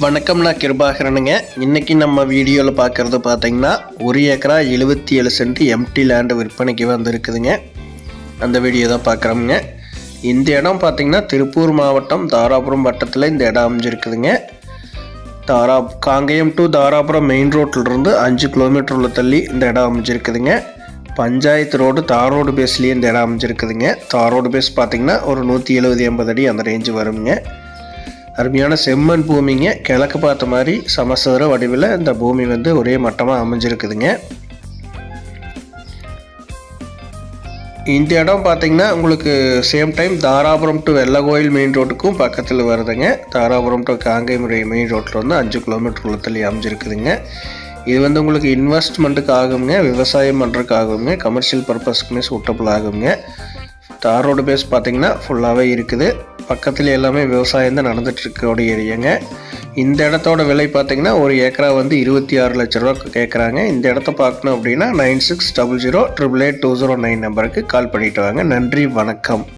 வணக்கம், நான் கிருபாகரனுங்க. இன்றைக்கி நம்ம வீடியோவில் பார்க்குறது பார்த்திங்கன்னா 1 ஏக்கரா 77 சென்ட் எம்டி லேண்டு விற்பனைக்கு வந்திருக்குதுங்க. அந்த வீடியோ தான் பார்க்குறோமுங்க. இந்த இடம் பார்த்திங்கன்னா திருப்பூர் மாவட்டம் தாராபுரம் வட்டத்தில் இந்த இடம் அமைஞ்சிருக்குதுங்க. காங்கேயம் டு தாராபுரம் மெயின் ரோட்டிலிருந்து 5 கிலோமீட்டர் உள்ள தள்ளி இந்த இடம் அமைஞ்சிருக்குதுங்க. பஞ்சாயத்து ரோடு தார் ரோடு பேஸ்லேயே இந்த இடம் அமைஞ்சிருக்குதுங்க. தார் ரோடு பேஸ் பார்த்திங்கன்னா ஒரு 170-80 அடி அந்த ரேஞ்சு வருங்க. அருமையான செம்மண் பூமிங்க. கிழக்கு பார்த்த மாதிரி சமசதுர வடிவில் இந்த பூமி ஒரே மட்டமாக அமைஞ்சிருக்குதுங்க. இந்த இடம் பார்த்திங்கன்னா உங்களுக்கு same time Dharapuram to Vellakoil main ரோட்டுக்கும் பக்கத்தில் வருதுங்க. தாராபுரம் டு காங்கேயம் மெயின் ரோட்டில் 5 கிலோமீட்டர் உள்ள தள்ளி அமைஞ்சிருக்குதுங்க. இது உங்களுக்கு இன்வெஸ்ட்மெண்ட்டுக்கு ஆகுங்க, விவசாயம் பண்ணுறதுக்கு ஆகுங்க, கமர்ஷியல் பர்பஸ்க்குமே சூட்டபிள் ஆகுங்க. தார் ரோடு பேஸ் பார்த்திங்கன்னா ஃபுல்லாகவே இருக்குது. பக்கத்தில் எல்லாமே விவசாயம் தான் நடந்துகிட்ருக்கோடைய ஏரியாங்க. இந்த இடத்தோட விலை பார்த்திங்கன்னா 1 ஏக்கரா 26 லட்ச ரூபா கேட்குறாங்க. இந்த இடத்த பார்க்கணும் அப்படின்னா 9600882009 நம்பருக்கு கால் பண்ணிவிட்டு வாங்க. நன்றி, வணக்கம்.